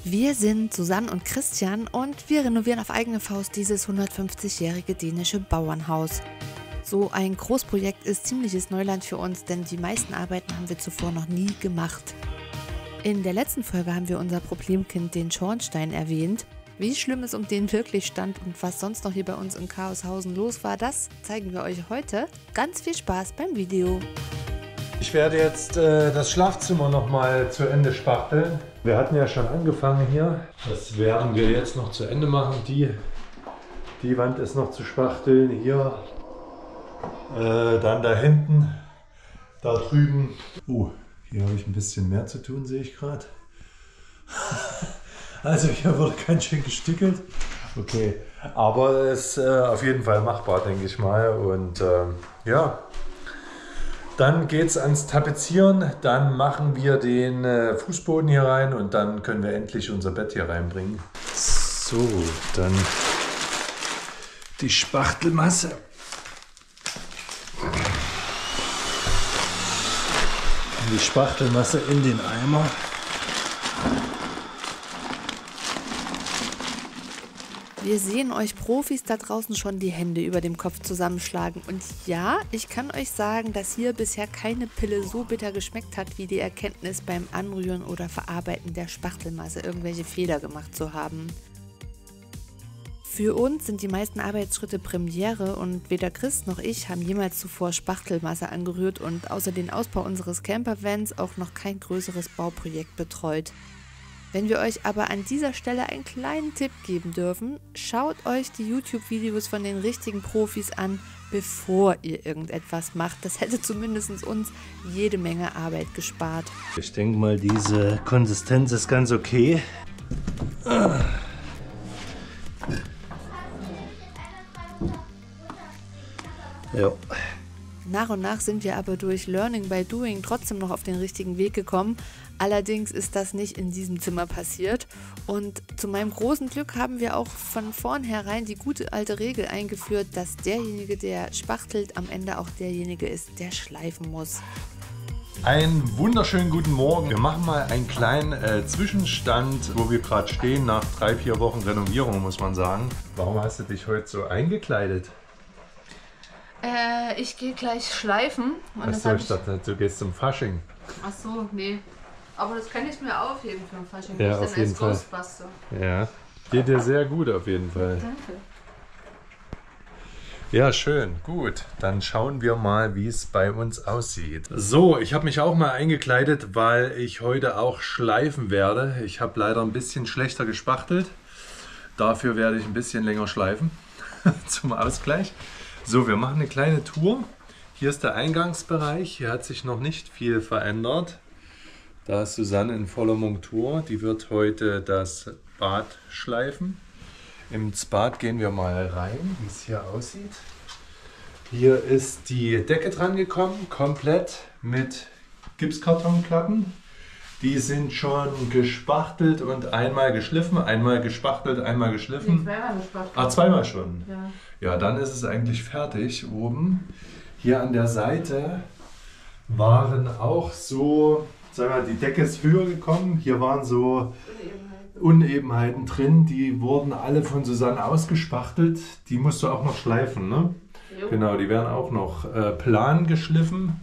Wir sind Susanne und Christian und wir renovieren auf eigene Faust dieses 150-jährige dänische Bauernhaus. So ein Großprojekt ist ziemliches Neuland für uns, denn die meisten Arbeiten haben wir zuvor noch nie gemacht. In der letzten Folge haben wir unser Problemkind, den Schornstein, erwähnt. Wie schlimm es um den wirklich stand und was sonst noch hier bei uns in Chaoshausen los war, das zeigen wir euch heute. Ganz viel Spaß beim Video. Ich werde jetzt das Schlafzimmer noch mal zu Ende spachteln. Wir hatten ja schon angefangen hier. Das werden wir jetzt noch zu Ende machen. Die Wand ist noch zu spachteln. Hier, dann da hinten, da drüben. Hier habe ich ein bisschen mehr zu tun, sehe ich gerade. Also hier wurde ganz schön gestückelt. Okay, aber es ist auf jeden Fall machbar, denke ich mal. Und ja. Dann geht es ans Tapezieren, dann machen wir den Fußboden hier rein und dann können wir endlich unser Bett hier reinbringen. So, dann die Spachtelmasse. Die Spachtelmasse in den Eimer. Wir sehen euch Profis da draußen schon die Hände über dem Kopf zusammenschlagen. Und ja, ich kann euch sagen, dass hier bisher keine Pille so bitter geschmeckt hat, wie die Erkenntnis beim Anrühren oder Verarbeiten der Spachtelmasse irgendwelche Fehler gemacht zu haben. Für uns sind die meisten Arbeitsschritte Premiere und weder Chris noch ich haben jemals zuvor Spachtelmasse angerührt und außer den Ausbau unseres Campervans auch noch kein größeres Bauprojekt betreut. Wenn wir euch aber an dieser Stelle einen kleinen Tipp geben dürfen, schaut euch die YouTube-Videos von den richtigen Profis an, bevor ihr irgendetwas macht. Das hätte zumindest uns jede Menge Arbeit gespart. Ich denke mal, diese Konsistenz ist ganz okay. Ja. Nach und nach sind wir aber durch Learning by Doing trotzdem noch auf den richtigen Weg gekommen. Allerdings ist das nicht in diesem Zimmer passiert. Und zu meinem großen Glück haben wir auch von vornherein die gute alte Regel eingeführt, dass derjenige, der spachtelt, am Ende auch derjenige ist, der schleifen muss. Einen wunderschönen guten Morgen. Wir machen mal einen kleinen Zwischenstand, wo wir gerade stehen, nach 3-4 Wochen Renovierung, muss man sagen. Warum hast du dich heute so eingekleidet? Ich gehe gleich schleifen. Achso, ich dachte, du gehst zum Fasching. Ach so, nee. Aber das kann ich mir aufheben für den Fasching. Ja, auf jeden Fall. Ja, geht dir sehr gut auf jeden Fall. Danke. Ja, schön. Gut, dann schauen wir mal, wie es bei uns aussieht. So, ich habe mich auch mal eingekleidet, weil ich heute auch schleifen werde. Ich habe leider ein bisschen schlechter gespachtelt. Dafür werde ich ein bisschen länger schleifen zum Ausgleich. So, wir machen eine kleine Tour. Hier ist der Eingangsbereich. Hier hat sich noch nicht viel verändert. Da ist Susanne in voller Montur. Die wird heute das Bad schleifen. Ins Bad gehen wir mal rein, wie es hier aussieht. Hier ist die Decke dran gekommen, komplett mit Gipskartonplatten. Die sind schon gespachtelt und einmal geschliffen, einmal gespachtelt, einmal geschliffen. Zweimal gespachtelt. Ah, zweimal schon. Ja. Ja, dann ist es eigentlich fertig oben. Hier an der Seite waren auch so, sagen wir mal, die Decke ist höher gekommen. Hier waren so Unebenheiten drin, die wurden alle von Susanne ausgespachtelt. Die musst du auch noch schleifen, ne? Jo. Genau, die werden auch noch plan geschliffen.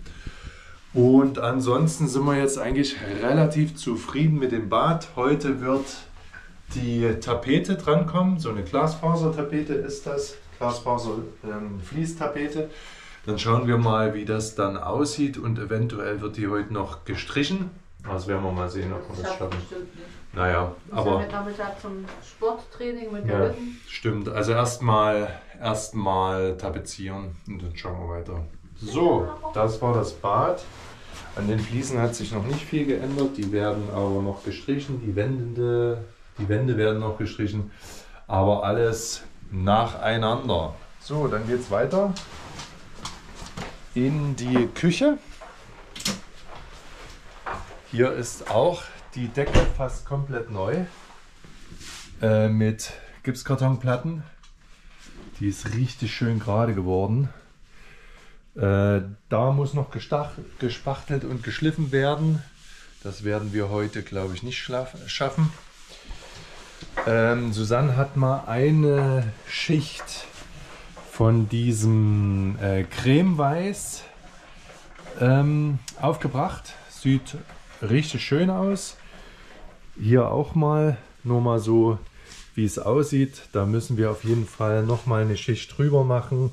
Und ansonsten sind wir jetzt eigentlich relativ zufrieden mit dem Bad. Heute wird die Tapete drankommen, so eine Glasfasertapete ist das, Glasfaser-Fließtapete. Dann schauen wir mal, wie das dann aussieht und eventuell wird die heute noch gestrichen. Das werden wir mal sehen, ob wir das schaffen. Naja, aber... Heute Nachmittag zum Sporttraining mit Ja, Leuten. stimmt. Also erstmal tapezieren und dann schauen wir weiter. So, das war das Bad. An den Fliesen hat sich noch nicht viel geändert. Die werden aber noch gestrichen. Die Wände werden noch gestrichen. Aber alles nacheinander. So, dann geht es weiter in die Küche. Hier ist auch die Decke fast komplett neu mit Gipskartonplatten. Die ist richtig schön gerade geworden. Da muss noch gespachtelt und geschliffen werden. Das werden wir heute, glaube ich, nicht schaffen. Susanne hat mal eine Schicht von diesem Cremeweiß aufgebracht. Sieht richtig schön aus. Hier auch mal, nur mal so, wie es aussieht. Da müssen wir auf jeden Fall noch mal eine Schicht drüber machen.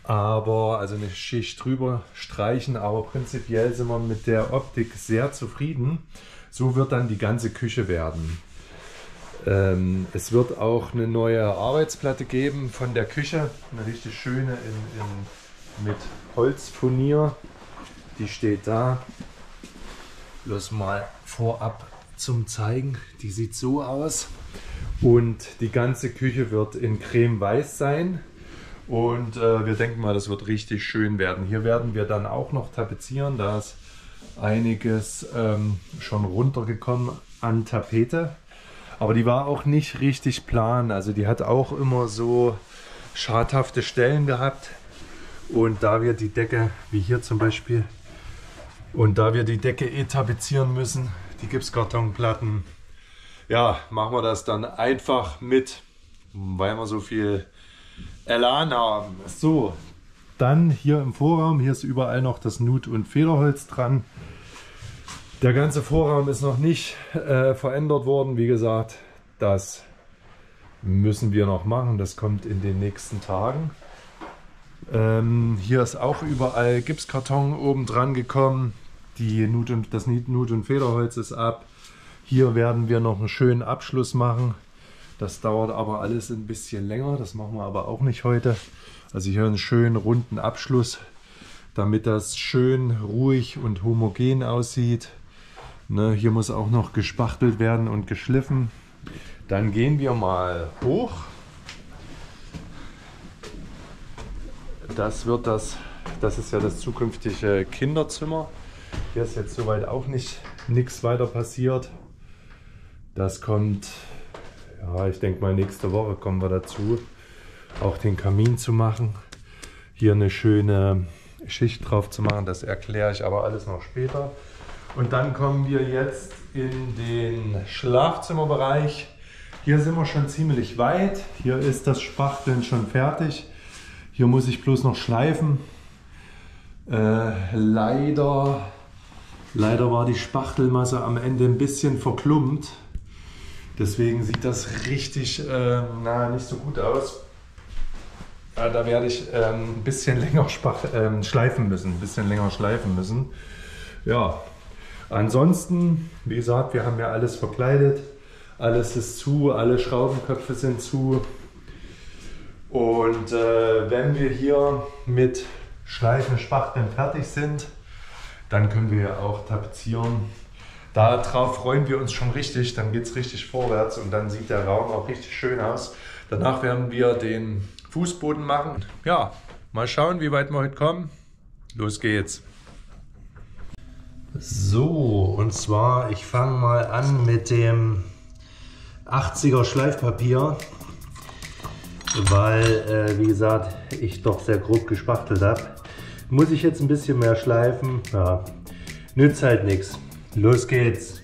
Aber, also eine Schicht drüber streichen, aber prinzipiell sind wir mit der Optik sehr zufrieden. So wird dann die ganze Küche werden. Es wird auch eine neue Arbeitsplatte geben von der Küche. Eine richtig schöne mit Holzfurnier. Die steht da. Bloß mal vorab zum Zeigen. Die sieht so aus. Und die ganze Küche wird in cremeweiß sein. Und wir denken mal, das wird richtig schön werden. Hier werden wir dann auch noch tapezieren. Da ist einiges schon runtergekommen an Tapete. Aber die war auch nicht richtig plan. Also die hat auch immer so schadhafte Stellen gehabt. Und da wir die Decke, wie hier zum Beispiel, und da wir die Decke tapezieren müssen, die Gipskartonplatten, ja, machen wir das dann einfach mit, weil wir so viel Elan haben. So, dann hier im Vorraum, hier ist überall noch das Nut- und Federholz dran. Der ganze Vorraum ist noch nicht verändert worden. Wie gesagt, das müssen wir noch machen. Das kommt in den nächsten Tagen. Hier ist auch überall Gipskarton oben dran gekommen. Das Nut- und Federholz ist ab. Hier werden wir noch einen schönen Abschluss machen. Das dauert aber alles ein bisschen länger. Das machen wir aber auch nicht heute. Also hier einen schönen runden Abschluss, damit das schön ruhig und homogen aussieht. Ne, hier muss auch noch gespachtelt werden und geschliffen. Dann gehen wir mal hoch. Das ist ja das zukünftige Kinderzimmer. Hier ist jetzt soweit auch nichts weiter passiert. Das kommt, ja, ich denke mal nächste Woche kommen wir dazu, auch den Kamin zu machen. Hier eine schöne Schicht drauf zu machen, das erkläre ich aber alles noch später. Und dann kommen wir jetzt in den Schlafzimmerbereich. Hier sind wir schon ziemlich weit. Hier ist das Spachteln schon fertig. Hier muss ich bloß noch schleifen. Leider war die Spachtelmasse am Ende ein bisschen verklumpt. Deswegen sieht das richtig nicht so gut aus. Da werde ich ein bisschen länger schleifen müssen. Ja, ansonsten, wie gesagt, wir haben ja alles verkleidet. Alles ist zu, alle Schraubenköpfe sind zu. Und wenn wir hier mit Schleifen, Spachteln fertig sind, dann können wir ja auch tapezieren. Darauf freuen wir uns schon richtig, dann geht es richtig vorwärts und dann sieht der Raum auch richtig schön aus. Danach werden wir den Fußboden machen. Ja, mal schauen, wie weit wir heute kommen. Los geht's. So, und zwar, ich fange mal an mit dem 80er Schleifpapier, weil, wie gesagt, ich doch sehr grob gespachtelt habe. Muss ich jetzt ein bisschen mehr schleifen? Ja, nützt halt nichts. Los geht's!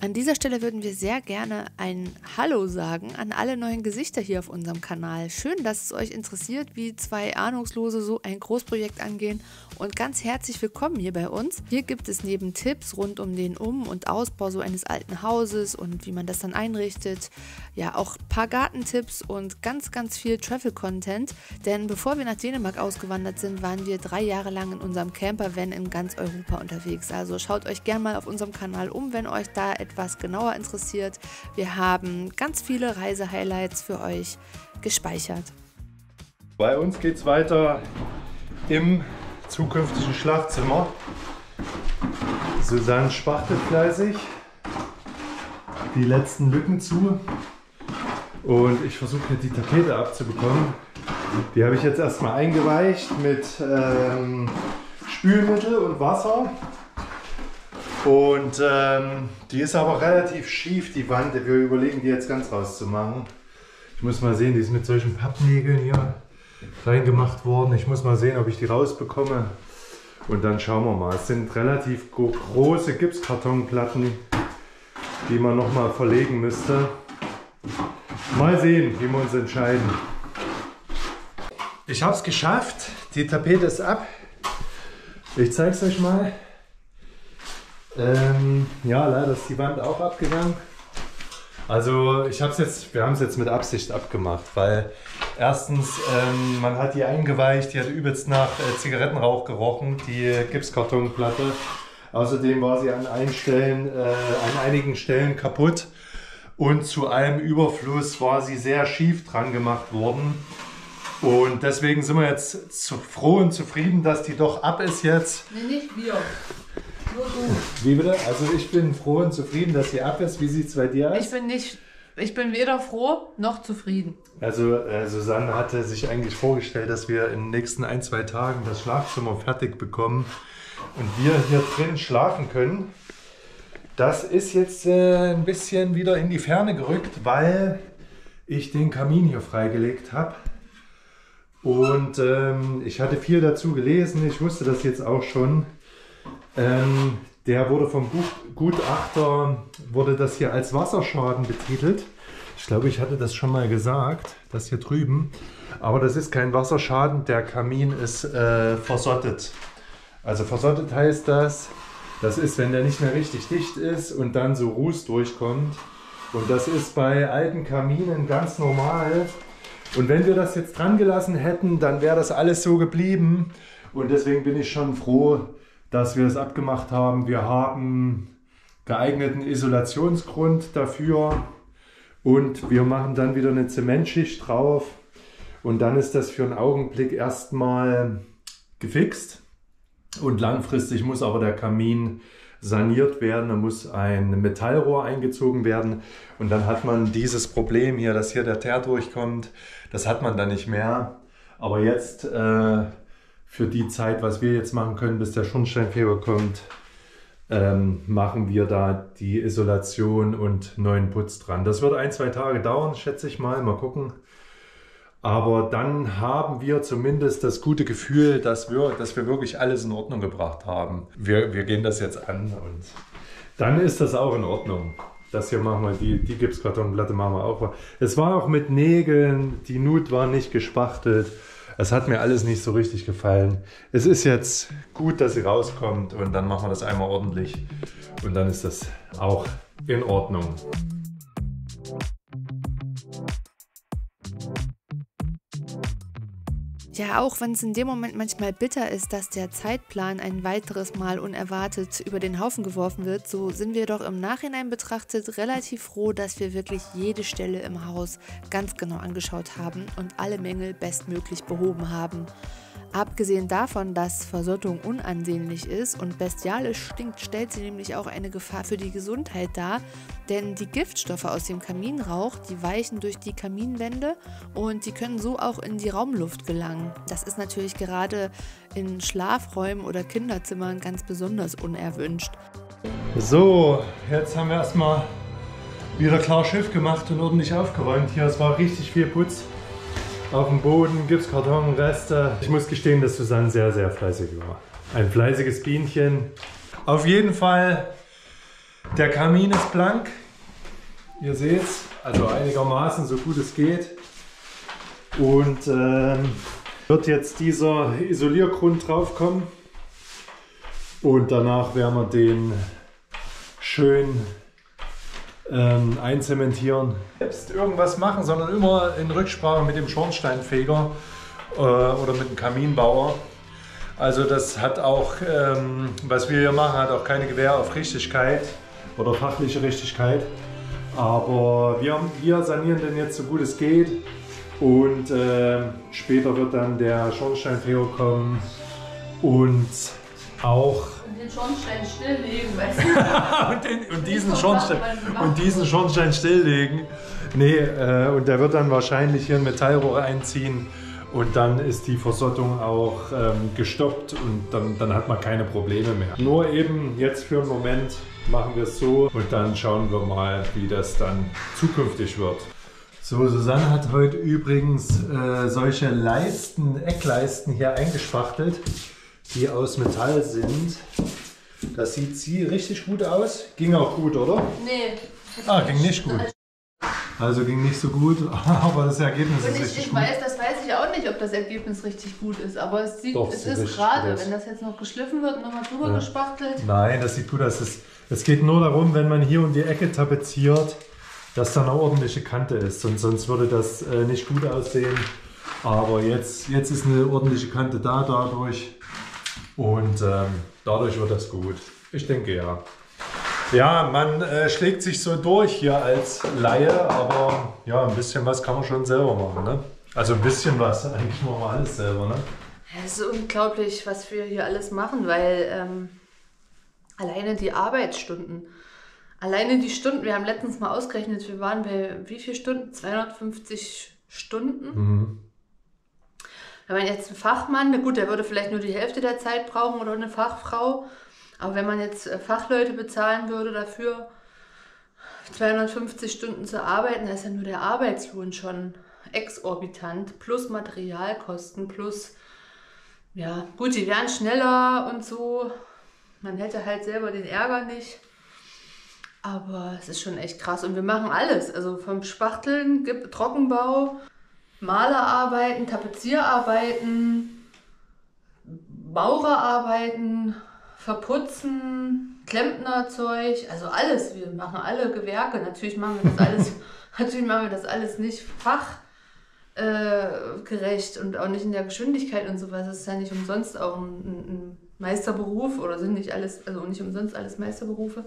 An dieser Stelle würden wir sehr gerne ein Hallo sagen an alle neuen Gesichter hier auf unserem Kanal. Schön, dass es euch interessiert, wie zwei Ahnungslose so ein Großprojekt angehen, und ganz herzlich willkommen hier bei uns. Hier gibt es neben Tipps rund um den Um- und Ausbau so eines alten Hauses und wie man das dann einrichtet, ja auch ein paar Gartentipps und ganz, ganz viel Travel-Content. Denn bevor wir nach Dänemark ausgewandert sind, waren wir 3 Jahre lang in unserem Campervan in ganz Europa unterwegs. Also schaut euch gerne mal auf unserem Kanal um, wenn euch da etwas genauer interessiert. Wir haben ganz viele Reise-Highlights für euch gespeichert. Bei uns geht es weiter im zukünftigen Schlafzimmer. Susanne spachtelt fleißig die letzten Lücken zu und ich versuche hier die Tapete abzubekommen. Die habe ich jetzt erstmal eingeweicht mit Spülmittel und Wasser. Und die ist aber relativ schief, die Wand. Wir überlegen, die jetzt ganz rauszumachen. Ich muss mal sehen, die ist mit solchen Pappnägeln hier reingemacht worden. Ich muss mal sehen, ob ich die rausbekomme. Und dann schauen wir mal. Es sind relativ große Gipskartonplatten, die man nochmal verlegen müsste. Mal sehen, wie wir uns entscheiden. Ich habe es geschafft. Die Tapete ist ab. Ich zeige es euch mal. Ja, leider ist die Wand auch abgegangen. Also wir haben es jetzt mit Absicht abgemacht, weil erstens, man hat die eingeweicht, die hat übelst nach Zigarettenrauch gerochen, die Gipskartonplatte. Außerdem war sie an einigen Stellen kaputt und zu allem Überfluss war sie sehr schief dran gemacht worden. Und deswegen sind wir jetzt froh und zufrieden, dass die doch ab ist jetzt. Nee, nicht wir. Nur du. Wie bitte? Also ich bin froh und zufrieden, dass sie ab ist. Wie sieht es bei dir aus? Ich bin weder froh noch zufrieden. Also Susanne hatte sich eigentlich vorgestellt, dass wir in den nächsten 1-2 Tagen das Schlafzimmer fertig bekommen und wir hier drin schlafen können. Das ist jetzt ein bisschen wieder in die Ferne gerückt, weil ich den Kamin hier freigelegt habe. Und ich hatte viel dazu gelesen, ich wusste das jetzt auch schon. Der wurde vom Gutachter, wurde das hier als Wasserschaden betitelt. Ich glaube, ich hatte das schon mal gesagt, das hier drüben. Aber das ist kein Wasserschaden, der Kamin ist versottet. Also versottet heißt das ist, wenn der nicht mehr richtig dicht ist und dann so Ruß durchkommt. Und das ist bei alten Kaminen ganz normal. Und wenn wir das jetzt dran gelassen hätten, dann wäre das alles so geblieben. Und deswegen bin ich schon froh, dass wir es abgemacht haben. Wir haben geeigneten Isolationsgrund dafür und wir machen dann wieder eine Zementschicht drauf. Und dann ist das für einen Augenblick erstmal gefixt. Und langfristig muss aber der Kamin saniert werden, da muss ein Metallrohr eingezogen werden und dann hat man dieses Problem hier, dass hier der Teer durchkommt, das hat man dann nicht mehr. Aber jetzt für die Zeit, was wir jetzt machen können, bis der Schornsteinfeger kommt, machen wir da die Isolation und neuen Putz dran. Das wird 1-2 Tage dauern, schätze ich mal gucken. Aber dann haben wir zumindest das gute Gefühl, dass wir wirklich alles in Ordnung gebracht haben. Wir gehen das jetzt an und dann ist das auch in Ordnung. Das hier machen wir, die Gipskartonplatte machen wir auch. Es war auch mit Nägeln, die Nut war nicht gespachtelt. Es hat mir alles nicht so richtig gefallen. Es ist jetzt gut, dass sie rauskommt und dann machen wir das einmal ordentlich. Und dann ist das auch in Ordnung. Ja, auch wenn es in dem Moment manchmal bitter ist, dass der Zeitplan ein weiteres Mal unerwartet über den Haufen geworfen wird, so sind wir doch im Nachhinein betrachtet relativ froh, dass wir wirklich jede Stelle im Haus ganz genau angeschaut haben und alle Mängel bestmöglich behoben haben. Abgesehen davon, dass Versottung unansehnlich ist und bestialisch stinkt, stellt sie nämlich auch eine Gefahr für die Gesundheit dar, denn die Giftstoffe aus dem Kaminrauch, die weichen durch die Kaminwände und die können so auch in die Raumluft gelangen. Das ist natürlich gerade in Schlafräumen oder Kinderzimmern ganz besonders unerwünscht. So, jetzt haben wir erstmal wieder klar Schiff gemacht und ordentlich aufgeräumt hier. Es war richtig viel Putz. Auf dem Boden, Gipskarton, Reste. Ich muss gestehen, dass Susanne sehr, sehr fleißig war. Ein fleißiges Bienchen. Auf jeden Fall, der Kamin ist blank. Ihr seht es, also einigermaßen, so gut es geht. Und wird jetzt dieser Isoliergrund draufkommen. Und danach werden wir den schön einzementieren. Selbst irgendwas machen, sondern immer in Rücksprache mit dem Schornsteinfeger oder mit dem Kaminbauer. Also das hat auch, was wir hier machen, hat auch keine Gewähr auf Richtigkeit oder fachliche Richtigkeit. Aber wir sanieren den jetzt so gut es geht und später wird dann der Schornsteinfeger kommen und auch den Schornstein stilllegen, weißt du? und diesen Schornstein stilllegen. Nee, und der wird dann wahrscheinlich hier ein Metallrohr einziehen und dann ist die Versottung auch gestoppt und dann hat man keine Probleme mehr. Nur eben jetzt für einen Moment machen wir es so und dann schauen wir mal, wie das dann zukünftig wird. So, Susanne hat heute übrigens solche Leisten, Eckleisten hier eingespachtelt. die aus Metall sind. Das sieht richtig gut aus. Ging auch gut, oder? Nee. Ging nicht gut. Also ging nicht so gut, aber das Ergebnis ist richtig gut. Das weiß ich auch nicht, ob das Ergebnis richtig gut ist, aber es ist gerade, wenn das jetzt noch geschliffen wird und nochmal drüber gespachtelt. Nein, das sieht gut aus. Es geht nur darum, wenn man hier um die Ecke tapeziert, dass da eine ordentliche Kante ist. Und sonst würde das nicht gut aussehen. Aber jetzt ist eine ordentliche Kante dadurch. Und dadurch wird das gut. Ich denke ja. Ja, man schlägt sich so durch hier als Laie, aber ja, ein bisschen was kann man schon selber machen, ne? Also ein bisschen was, eigentlich machen wir alles selber, ne? Es ist unglaublich, was wir hier alles machen, weil alleine die Arbeitsstunden, alleine die Stunden, wir haben letztens mal ausgerechnet, wir waren bei wie viel Stunden? 250 Stunden. Wenn man jetzt einen Fachmann, na gut, der würde vielleicht nur die Hälfte der Zeit brauchen oder eine Fachfrau. Aber wenn man jetzt Fachleute bezahlen würde dafür, 250 Stunden zu arbeiten, da ist ja nur der Arbeitslohn schon exorbitant. Plus Materialkosten, plus, ja gut, die wären schneller und so. Man hätte halt selber den Ärger nicht. Aber es ist schon echt krass. Und wir machen alles. Also vom Spachteln, Trockenbau, Malerarbeiten, Tapezierarbeiten, Maurerarbeiten, Verputzen, Klempnerzeug, also alles. Wir machen alle Gewerke. Natürlich machen wir das alles nicht fachgerecht und auch nicht in der Geschwindigkeit und sowas. Das ist ja nicht umsonst auch ein Meisterberuf oder sind nicht alles, also nicht umsonst alles Meisterberufe.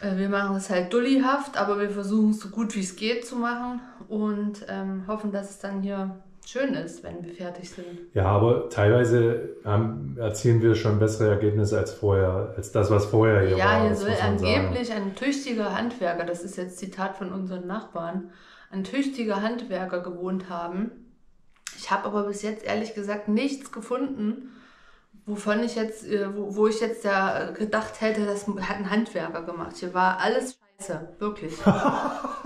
Wir machen es halt dullihaft, aber wir versuchen es so gut wie es geht zu machen und hoffen, dass es dann hier schön ist, wenn wir fertig sind. Ja, aber teilweise erzielen wir schon bessere Ergebnisse als vorher, als das, was vorher hier war. Ja, hier soll angeblich ein tüchtiger Handwerker, das ist jetzt Zitat von unseren Nachbarn, ein tüchtiger Handwerker gewohnt haben. Ich habe aber bis jetzt ehrlich gesagt nichts gefunden, wovon ich jetzt, wo ich jetzt ja gedacht hätte, das hat ein Handwerker gemacht. Hier war alles scheiße, wirklich.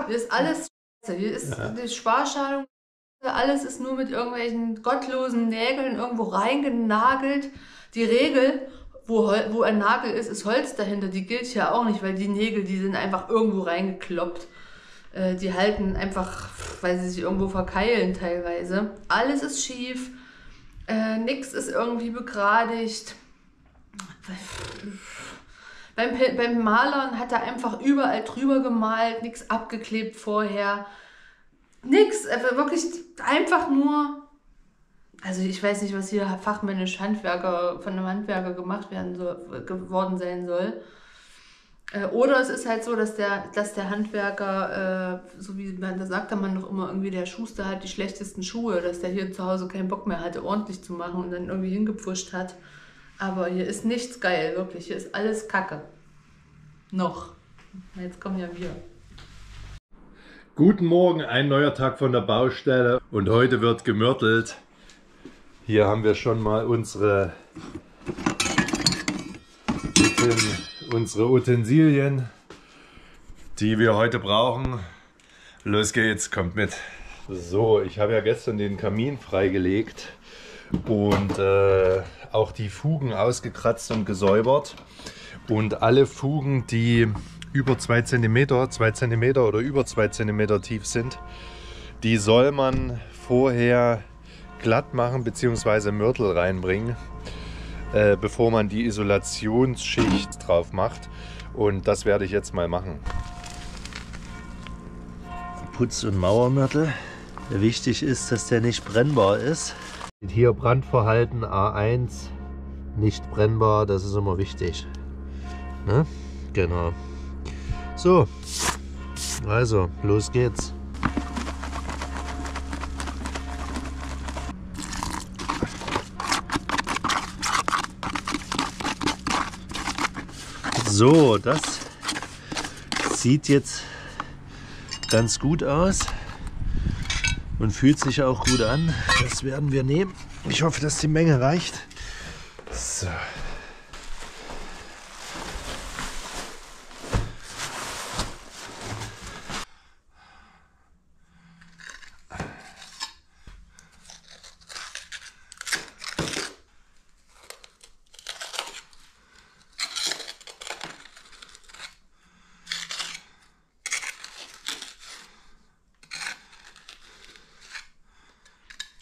Hier ist alles scheiße. Hier ist die Sparschalung. Alles ist nur mit irgendwelchen gottlosen Nägeln irgendwo reingenagelt. Die Regel, wo ein Nagel ist, ist Holz dahinter. Die gilt ja auch nicht, weil die Nägel, die sind einfach irgendwo reingekloppt. Die halten einfach, weil sie sich irgendwo verkeilen teilweise. Alles ist schief. Nix ist irgendwie begradigt. Beim Malern hat er einfach überall drüber gemalt, nichts abgeklebt vorher. Nix, wirklich einfach nur, also ich weiß nicht, was hier fachmännisch von einem Handwerker geworden sein soll. Oder es ist halt so, dass der Handwerker, so wie da sagte man doch immer irgendwie, der Schuster hat die schlechtesten Schuhe, dass der hier zu Hause keinen Bock mehr hatte, ordentlich zu machen und dann irgendwie hingepfuscht hat. Aber hier ist nichts geil, wirklich. Hier ist alles Kacke. Noch. Jetzt kommen ja wir. Guten Morgen, ein neuer Tag von der Baustelle und heute wird gemörtelt. Hier haben wir schon mal unsere Utensilien, die wir heute brauchen. Los geht's, kommt mit. So, ich habe ja gestern den Kamin freigelegt und auch die Fugen ausgekratzt und gesäubert. Und alle Fugen, die über 2 cm oder über 2 cm tief sind, die soll man vorher glatt machen bzw. Mörtel reinbringen, bevor man die Isolationsschicht drauf macht. Und das werde ich jetzt mal machen. Putz- und Mauermörtel. Wichtig ist, dass der nicht brennbar ist. Hier Brandverhalten A1, nicht brennbar, das ist immer wichtig. Ne? Genau. So, also los geht's. So, das sieht jetzt ganz gut aus und fühlt sich auch gut an. Das werden wir nehmen. Ich hoffe, dass die Menge reicht. So.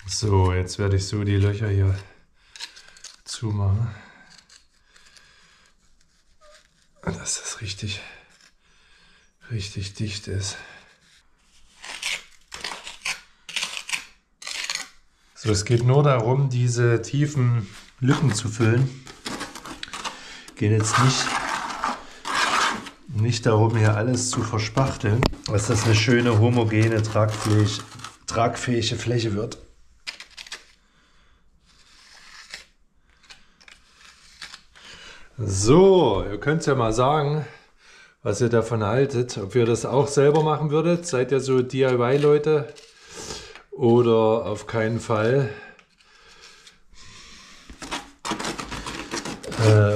So, jetzt werde ich so die Löcher hier zumachen, dass das richtig dicht ist. So, es geht nur darum, diese tiefen Lücken zu füllen. Geht jetzt nicht darum, hier alles zu verspachteln, dass das eine schöne, homogene, tragfähige Fläche wird. So, ihr könnt ja mal sagen, was ihr davon haltet. Ob ihr das auch selber machen würdet. Seid ihr so DIY-Leute oder auf keinen Fall?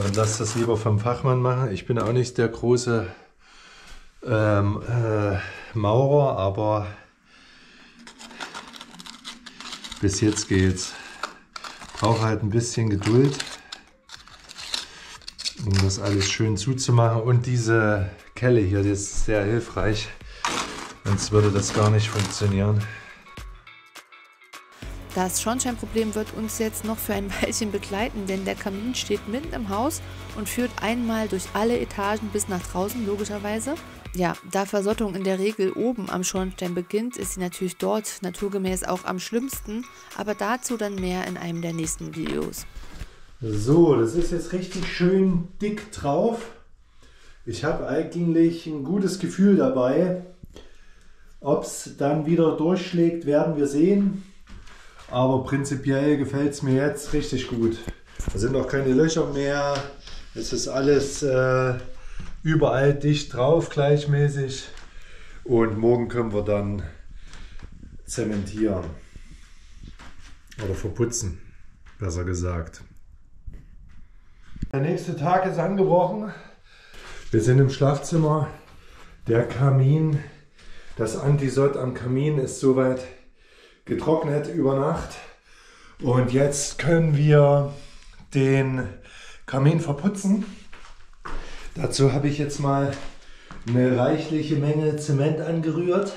Und lasst das lieber vom Fachmann machen. Ich bin auch nicht der große Maurer, aber bis jetzt geht's. Brauche halt ein bisschen Geduld, um das alles schön zuzumachen. Und diese Kelle hier, die ist sehr hilfreich, sonst würde das gar nicht funktionieren. Das Schornsteinproblem wird uns jetzt noch für ein Weilchen begleiten, denn der Kamin steht mitten im Haus und führt einmal durch alle Etagen bis nach draußen, logischerweise. Ja, da Versottung in der Regel oben am Schornstein beginnt, ist sie natürlich dort naturgemäß auch am schlimmsten, aber dazu dann mehr in einem der nächsten Videos. So, das ist jetzt richtig schön dick drauf. Ich habe eigentlich ein gutes Gefühl dabei. Ob es dann wieder durchschlägt, werden wir sehen. Aber prinzipiell gefällt es mir jetzt richtig gut. Da sind auch keine Löcher mehr. Es ist alles überall dicht drauf, gleichmäßig. Und morgen können wir dann zementieren. Oder verputzen, besser gesagt. Der nächste Tag ist angebrochen. Wir sind im Schlafzimmer. Der Kamin, das Antisod am Kamin ist soweit getrocknet über Nacht. Und jetzt können wir den Kamin verputzen. Dazu habe ich jetzt mal eine reichliche Menge Zement angerührt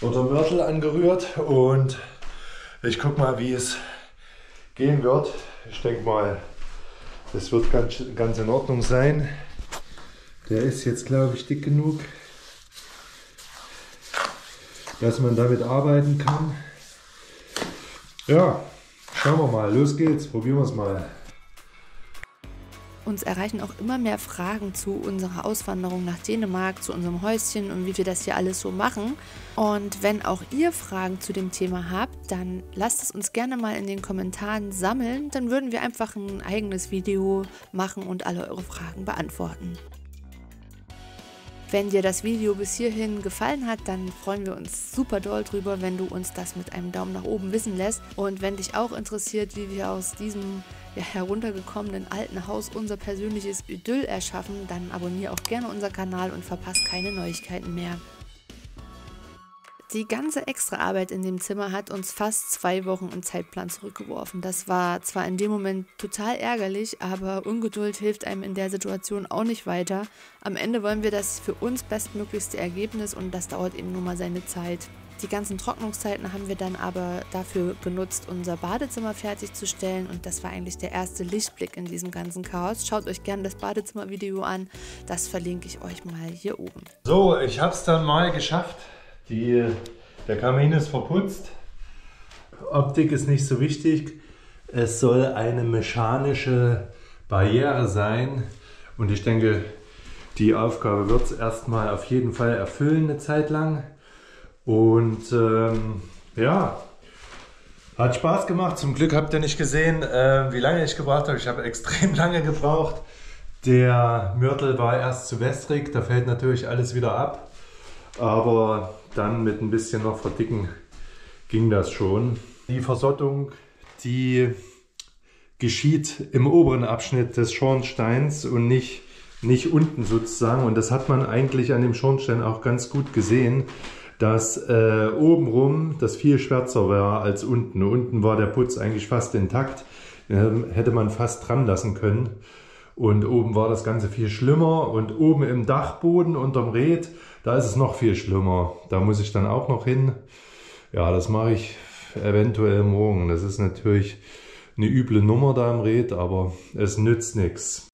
oder Mörtel angerührt. Und ich gucke mal, wie es gehen wird. Ich denke mal, das wird ganz in Ordnung sein. Der ist jetzt, glaube ich, dick genug, dass man damit arbeiten kann. Ja, schauen wir mal. Los geht's. Probieren wir es mal. Uns erreichen auch immer mehr Fragen zu unserer Auswanderung nach Dänemark, zu unserem Häuschen und wie wir das hier alles so machen. Und wenn auch ihr Fragen zu dem Thema habt, dann lasst es uns gerne mal in den Kommentaren sammeln. Dann würden wir einfach ein eigenes Video machen und alle eure Fragen beantworten. Wenn dir das Video bis hierhin gefallen hat, dann freuen wir uns super doll drüber, wenn du uns das mit einem Daumen nach oben wissen lässt. Und wenn dich auch interessiert, wie wir aus diesem heruntergekommenen alten Haus unser persönliches Idyll erschaffen, dann abonniere auch gerne unseren Kanal und verpasst keine Neuigkeiten mehr. Die ganze Extraarbeit in dem Zimmer hat uns fast 2 Wochen im Zeitplan zurückgeworfen. Das war zwar in dem Moment total ärgerlich, aber Ungeduld hilft einem in der Situation auch nicht weiter. Am Ende wollen wir das für uns bestmöglichste Ergebnis und das dauert eben nur mal seine Zeit. Die ganzen Trocknungszeiten haben wir dann aber dafür genutzt, unser Badezimmer fertigzustellen und das war eigentlich der erste Lichtblick in diesem ganzen Chaos. Schaut euch gerne das Badezimmer-Video an, das verlinke ich euch mal hier oben. So, ich habe es dann mal geschafft. Der Kamin ist verputzt. Optik ist nicht so wichtig. Es soll eine mechanische Barriere sein und ich denke, die Aufgabe wird es erstmal auf jeden Fall erfüllen eine Zeit lang. Und ja, hat Spaß gemacht. Zum Glück habt ihr nicht gesehen, wie lange ich gebraucht habe. Ich habe extrem lange gebraucht. Der Mörtel war erst zu wässrig, da fällt natürlich alles wieder ab. Aber dann mit ein bisschen noch verdicken ging das schon. Die Versottung, die geschieht im oberen Abschnitt des Schornsteins und nicht unten sozusagen. Und das hat man eigentlich an dem Schornstein auch ganz gut gesehen, dass obenrum das viel schwärzer war als unten. Unten war der Putz eigentlich fast intakt, hätte man fast dran lassen können. Und oben war das Ganze viel schlimmer und oben im Dachboden unterm Rät, da ist es noch viel schlimmer. Da muss ich dann auch noch hin. Ja, das mache ich eventuell morgen. Das ist natürlich eine üble Nummer da im Red, aber es nützt nichts.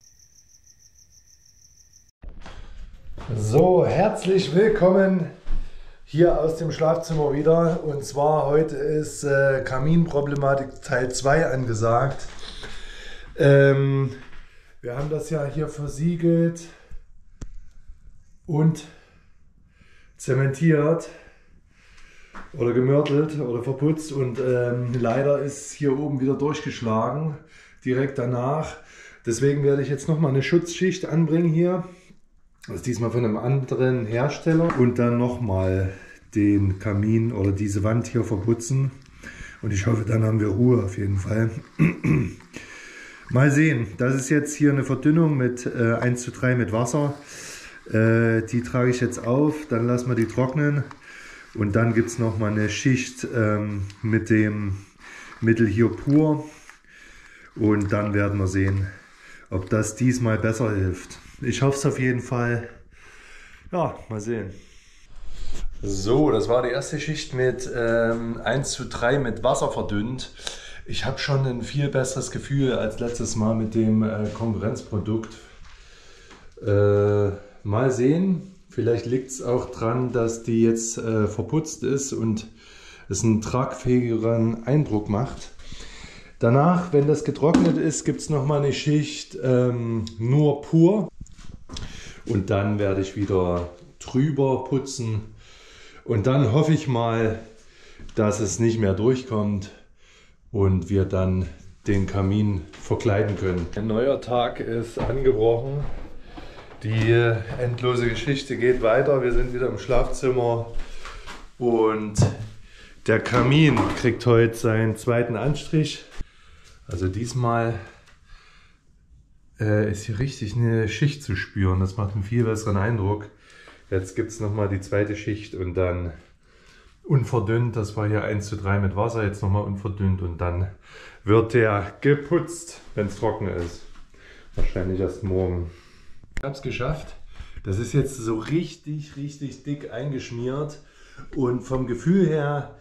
So, herzlich willkommen hier aus dem Schlafzimmer wieder. Und zwar heute ist Kaminproblematik Teil 2 angesagt. Wir haben das ja hier versiegelt und zementiert oder gemörtelt oder verputzt und leider ist hier oben wieder durchgeschlagen, direkt danach. Deswegen werde ich jetzt nochmal eine Schutzschicht anbringen hier. Das ist diesmal von einem anderen Hersteller und dann nochmal den Kamin oder diese Wand hier verputzen. Und ich hoffe, dann haben wir Ruhe auf jeden Fall. Mal sehen, das ist jetzt hier eine Verdünnung mit 1:3 mit Wasser. Die trage ich jetzt auf, dann lassen wir die trocknen. Und dann gibt es nochmal eine Schicht mit dem Mittel hier pur. Und dann werden wir sehen, ob das diesmal besser hilft. Ich hoffe es auf jeden Fall. Ja, mal sehen. So, das war die erste Schicht mit 1:3 mit Wasser verdünnt. Ich habe schon ein viel besseres Gefühl als letztes Mal mit dem Konkurrenzprodukt. Mal sehen. Vielleicht liegt es auch daran, dass die jetzt verputzt ist und es einen tragfähigeren Eindruck macht. Danach, wenn das getrocknet ist, gibt es nochmal eine Schicht nur pur. Und dann werde ich wieder drüber putzen. Und dann hoffe ich mal, dass es nicht mehr durchkommt und wir dann den Kamin verkleiden können. Ein neuer Tag ist angebrochen. Die endlose Geschichte geht weiter. Wir sind wieder im Schlafzimmer und der Kamin kriegt heute seinen zweiten Anstrich. Also diesmal ist hier richtig eine Schicht zu spüren. Das macht einen viel besseren Eindruck. Jetzt gibt es nochmal die zweite Schicht und dann unverdünnt. Das war hier 1:3 mit Wasser, jetzt nochmal unverdünnt und dann wird der geputzt, wenn es trocken ist. Wahrscheinlich erst morgen. Ich habe es geschafft. Das ist jetzt so richtig dick eingeschmiert und vom Gefühl her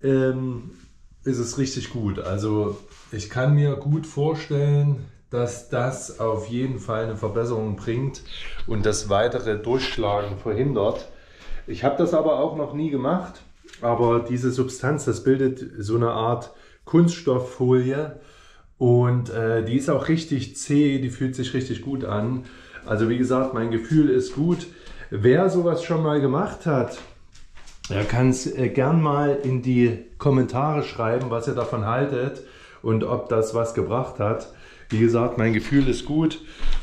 ist es richtig gut. Also ich kann mir gut vorstellen, dass das auf jeden Fall eine Verbesserung bringt und das weitere Durchschlagen verhindert. Ich habe das aber auch noch nie gemacht, aber diese Substanz, das bildet so eine Art Kunststofffolie und die ist auch richtig zäh, die fühlt sich richtig gut an. Also wie gesagt, mein Gefühl ist gut. Wer sowas schon mal gemacht hat, der kann es gern mal in die Kommentare schreiben, was ihr davon haltet und ob das was gebracht hat. Wie gesagt, mein Gefühl ist gut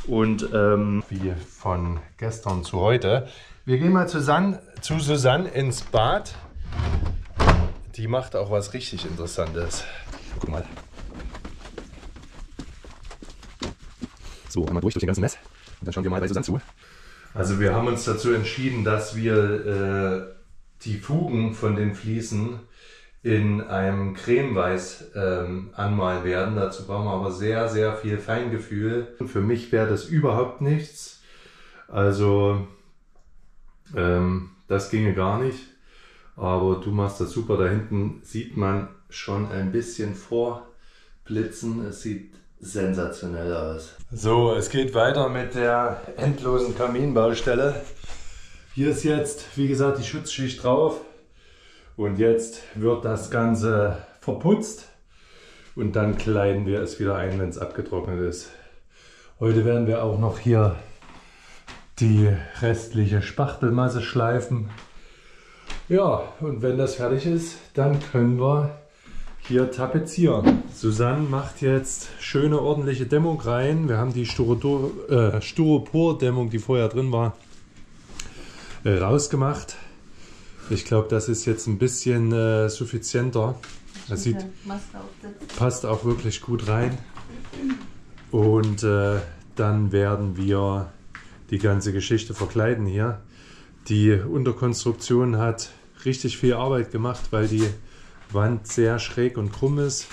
und wie von gestern zu heute. Wir gehen mal zu Susanne ins Bad. Die macht auch was richtig Interessantes. Guck mal. So, einmal durch den ganzen Mess und dann schauen wir mal bei Susanne zu. Also wir haben uns dazu entschieden, dass wir die Fugen von den Fliesen in einem Cremeweiß anmalen werden. Dazu brauchen wir aber sehr viel Feingefühl. Für mich wäre das überhaupt nichts. Also das ginge gar nicht. Aber du machst das super. Da hinten sieht man schon ein bisschen vorblitzen. Es sieht sensationell aus. So, es geht weiter mit der endlosen Kaminbaustelle. Hier ist jetzt, wie gesagt, die Schutzschicht drauf. Und jetzt wird das Ganze verputzt und dann kleiden wir es wieder ein, wenn es abgetrocknet ist. Heute werden wir auch noch hier die restliche Spachtelmasse schleifen. Ja, und wenn das fertig ist, dann können wir hier tapezieren. Susanne macht jetzt schöne ordentliche Dämmung rein. Wir haben die Styropor-Dämmung, die vorher drin war, rausgemacht. Ich glaube, das ist jetzt ein bisschen suffizienter. Das sieht, passt auch wirklich gut rein. Und dann werden wir die ganze Geschichte verkleiden hier. Die Unterkonstruktion hat richtig viel Arbeit gemacht, weil die Wand sehr schräg und krumm ist.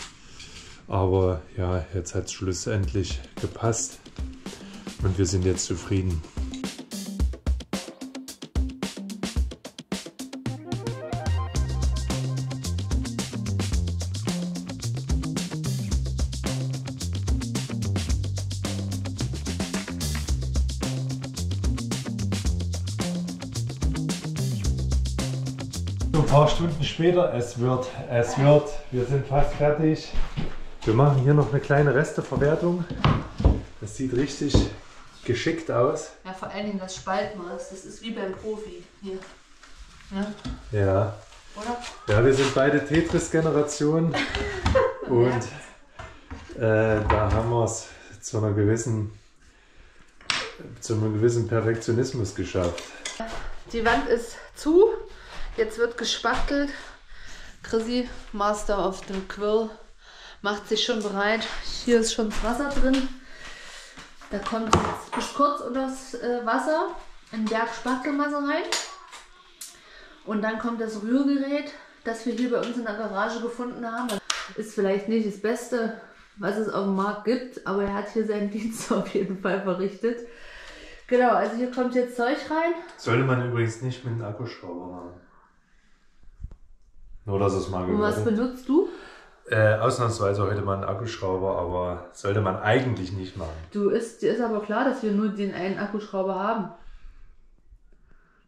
Aber ja, jetzt hat es schlussendlich gepasst und wir sind jetzt zufrieden. So ein paar Stunden später, es wird, wir sind fast fertig. Wir machen hier noch eine kleine Resteverwertung. Das sieht richtig geschickt aus. Ja, vor allen Dingen das Spaltmaß, das ist wie beim Profi hier. Ja. Ja. Oder? Ja, wir sind beide Tetris-Generation und da haben wir es zu einem gewissen Perfektionismus geschafft. Die Wand ist zu, jetzt wird gespachtelt. Chrissy, Master of the Quill, macht sich schon bereit. Hier ist schon das Wasser drin. Da kommt jetzt bis kurz unter das Wasser ein Berg Spachtelmasse rein. Und dann kommt das Rührgerät, das wir hier bei uns in der Garage gefunden haben. Ist vielleicht nicht das Beste, was es auf dem Markt gibt, aber er hat hier seinen Dienst auf jeden Fall verrichtet. Genau, also hier kommt jetzt Zeug rein. Sollte man übrigens nicht mit einem Akkuschrauber machen. Nur, dass es mal gehört. Und was benutzt du? Ausnahmsweise heute mal einen Akkuschrauber, aber sollte man eigentlich nicht machen. Dir ist aber klar, dass wir nur den einen Akkuschrauber haben.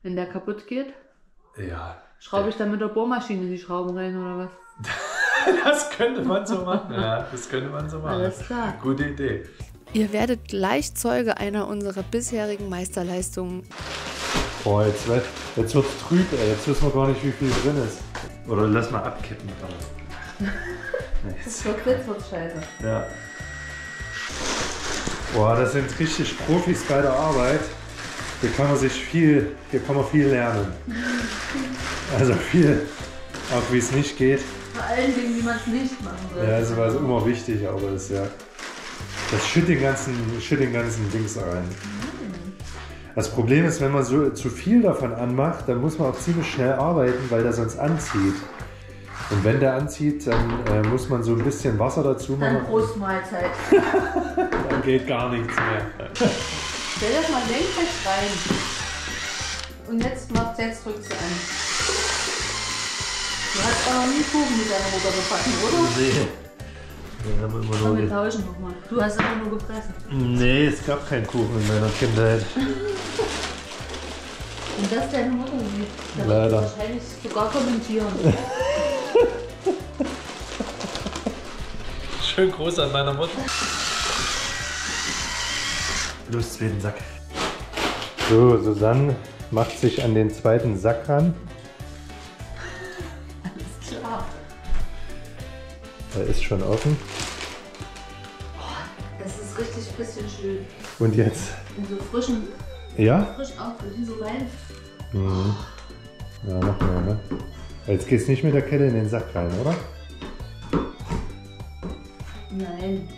Wenn der kaputt geht, Ja. schraube ich dann mit der Bohrmaschine die Schrauben rein oder was? Das könnte man so machen. Ja, das könnte man so machen. Alles klar. Gute Idee. Ihr werdet gleich Zeuge einer unserer bisherigen Meisterleistungen. Boah, jetzt wird es trüb, ey. Jetzt wissen wir gar nicht, wie viel drin ist. Oder lass mal abkippen. Jetzt wird scheiße. Ja. Boah, das sind richtig Profis bei der Arbeit. Hier kann man viel lernen. Also viel, auch wie es nicht geht. Vor allen Dingen, wie man es nicht machen soll. Ja, das war immer wichtig, aber das schüttet den ganzen Dings rein. Das Problem ist, wenn man so zu viel davon anmacht, dann muss man auch ziemlich schnell arbeiten, weil der sonst anzieht. Und wenn der anzieht, dann muss man so ein bisschen Wasser dazu machen. Dann Brustmahlzeit. Dann geht gar nichts mehr. Stell das mal senkrecht rein. Und jetzt drückt sie an. Du hast auch noch nie Kuchen mit deiner Mutter gebacken, oder? Nee. Wir haben immer Komm, wir nur tauschen nochmal. Du hast immer nur gefressen. Nee, es gab keinen Kuchen in meiner Kindheit. Und das deine Mutter sieht. Da Leider. wird sie wahrscheinlich sogar kommentieren. Schön groß an meiner Mutter. Los, zweiten Sack. So, Susanne macht sich an den zweiten Sack ran. Alles klar. Der ist schon offen. Das ist richtig ein bisschen schön. Und jetzt? In so frisch auf, wie so rein. Mhm. Ja, noch mehr, ne? Jetzt geht's nicht mit der Kette in den Sack rein, oder? Nein.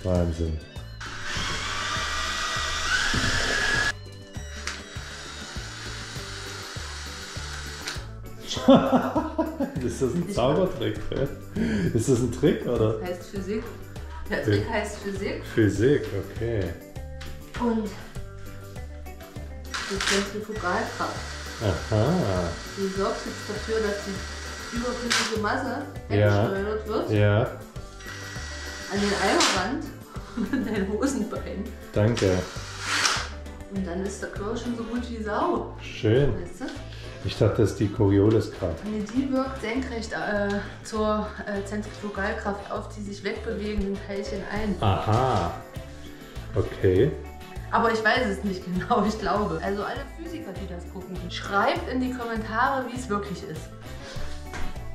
Wahnsinn. Ist das ein Zaubertrick? Ist das ein Trick, oder? Das heißt Physik. Der Trick heißt Physik. Physik, okay. Und die Zentrifugalkraft. Aha. Die sorgt jetzt dafür, dass die überflüssige Masse weggeschleudert wird Ja, an den Eimerrand und an dein Hosenbein. danke. Und dann ist der Quirl schon so gut wie Sau. Schön. Weißt du? Ich dachte, das ist die Corioliskraft. Nee, die wirkt senkrecht zur Zentrifugalkraft auf die sich wegbewegenden Teilchen ein. Aha. Okay. Aber ich weiß es nicht genau, ich glaube. Also alle Physiker, die das gucken, schreibt in die Kommentare, wie es wirklich ist.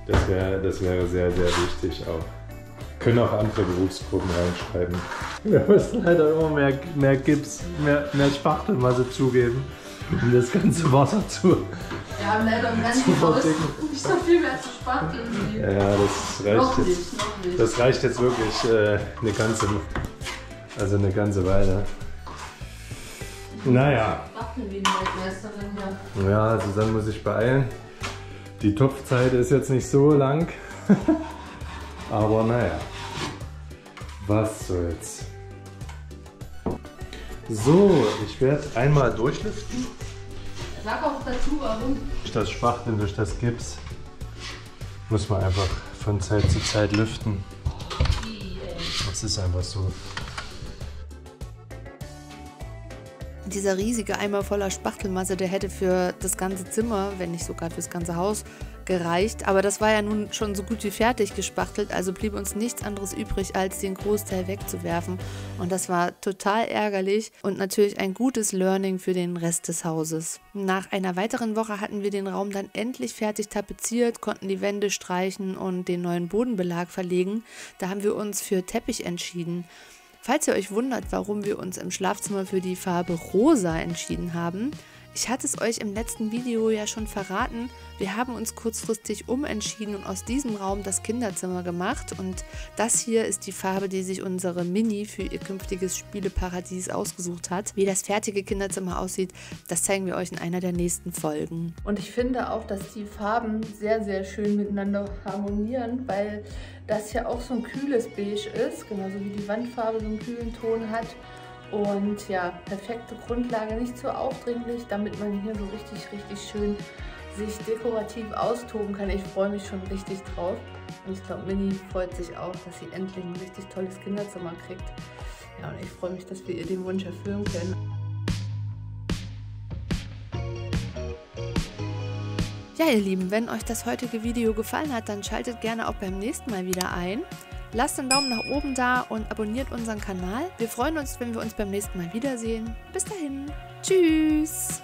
Das wäre sehr, sehr wichtig auch. Können auch andere Berufsgruppen reinschreiben. Wir müssen leider immer mehr Gips, mehr Spachtelmasse zugeben, um das ganze Wasser zu. Wir haben leider im ganzen Haus nicht so viel mehr zu spachteln wie. Ja, das reicht Noch jetzt. nicht. Das reicht jetzt wirklich eine ganze Weile. Naja. Spachteln wie eine Weltmeisterin hier. Ja, Susanne muss sich beeilen. Die Topfzeit ist jetzt nicht so lang. Aber naja. Was soll's. So, ich werde einmal durchlüften. Sag auch dazu, warum. Durch das Spachteln, durch das Gips muss man einfach von Zeit zu Zeit lüften. Das ist einfach so. Dieser riesige Eimer voller Spachtelmasse, der hätte für das ganze Zimmer, wenn nicht sogar fürs ganze Haus, gereicht. Aber das war ja nun schon so gut wie fertig gespachtelt, also blieb uns nichts anderes übrig, als den Großteil wegzuwerfen. Und das war total ärgerlich und natürlich ein gutes Learning für den Rest des Hauses. Nach einer weiteren Woche hatten wir den Raum dann endlich fertig tapeziert, konnten die Wände streichen und den neuen Bodenbelag verlegen. Da haben wir uns für Teppich entschieden. Falls ihr euch wundert, warum wir uns im Schlafzimmer für die Farbe Rosa entschieden haben, ich hatte es euch im letzten Video ja schon verraten, wir haben uns kurzfristig umentschieden und aus diesem Raum das Kinderzimmer gemacht und das hier ist die Farbe, die sich unsere Mini für ihr künftiges Spieleparadies ausgesucht hat. Wie das fertige Kinderzimmer aussieht, das zeigen wir euch in einer der nächsten Folgen. Und ich finde auch, dass die Farben sehr, sehr schön miteinander harmonieren, weil das ja auch so ein kühles Beige ist, genauso wie die Wandfarbe so einen kühlen Ton hat. Und ja, perfekte Grundlage, nicht so aufdringlich, damit man hier so richtig schön sich dekorativ austoben kann. Ich freue mich schon richtig drauf. Und ich glaube, Mini freut sich auch, dass sie endlich ein richtig tolles Kinderzimmer kriegt. Ja, und ich freue mich, dass wir ihr den Wunsch erfüllen können. Ja, ihr Lieben, wenn euch das heutige Video gefallen hat, dann schaltet gerne auch beim nächsten Mal wieder ein. Lasst einen Daumen nach oben da und abonniert unseren Kanal. Wir freuen uns, wenn wir uns beim nächsten Mal wiedersehen. Bis dahin. Tschüss.